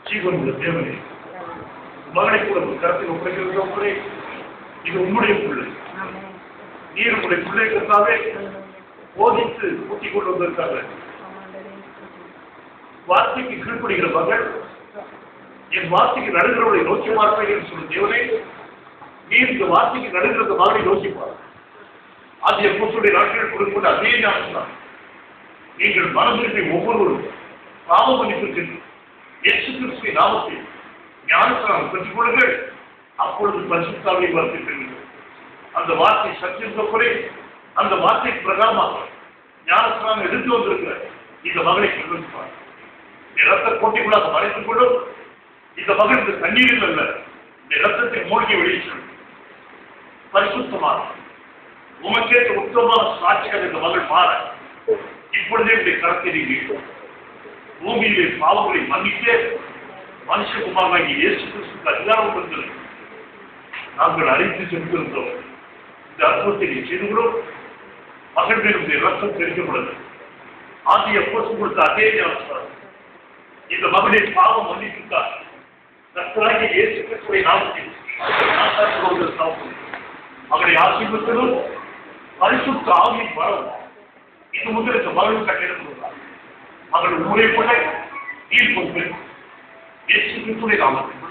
ஜீவனுள்ள தேவனே, மகனை கூட கருத்தில் ஒப்படைக்கிறதே இது உன்னுடைய பிள்ளை. நீர் உங்களுடைய பிள்ளைகளுக்காகவே போதித்து ஊட்டிக் கொண்டு வந்திருக்காங்க. வார்த்தைக்கு கீழ்ப்படுகிற மகள் என் வார்த்தைக்கு நடுகிறவளை நோக்கி பார்ப்பேன் என்று சொல்லும் தேவனே, நீர் இந்த வார்த்தைக்கு நடுகிறது மகனை யோசிப்பார். அது எப்போதுடைய நாட்கள் கொடுக்கும் அதே ஞாபகம் தான். நீங்கள் மனதிற்கு ஒவ்வொருவரும் பாவ மன்னிப்பிற்கு இயேசு கிறிஸ்துவின் நாமத்தில் ஞானஸ்நானம் பெற்றுக் கொள்ளுங்கள். அப்பொழுது பரிசுத்த ஆவியை வளர்த்திருக்கிறீர்கள். அந்த வார்த்தை சத்தியத்தோடு அந்த வார்த்தை பிரகாரமாக ஞானஸ்நானம் எடுத்து வந்திருக்கிற இந்த மகளை கண்டுபிடிப்பார். ரத்த கோட்டைக்குள்ளாக மறைத்துக் கொள்ளும். இந்த மகள் இந்த தண்ணீரில் அல்ல, இந்த ரத்தத்தை மூழ்கி வெளியே பரிசுத்தமாக உமக்கேற்ற உத்தமமான சாட்சிகள் இந்த மகள் மாற இப்பொழுதே உடைய கரத்தை நீங்க பூமியிலே பாவங்களை மன்னித்தே மனுஷகுமாரனாகி இயேசு கிறிஸ்துவுக்கு அதிகாரம் கொடுத்தது நாங்கள் அறிந்து சென்றிருந்தோம். இந்த அற்புதத்தை நீ செய்துகிறோம். மகன் மேலும் ரத்தம் தெரிவிக்கப்படாது. ஆகிய போசு கொடுத்த அதே ஞானஸ்நானம் இந்த மகனை பாவம் மன்னித்தார். கர்த்தராகிய இயேசு கிறிஸ்துவை நாமத்தில் மகனை ஆசீர்வதித்ததும் பரிசுத்த ஆவியின் வரம் இது முதல் இந்த மகன் கட்டிடம் அவர்கள் ஊரை போல நீர் பொறுப்பு இயேசு கிறிஸ்துவை நாமத்தில்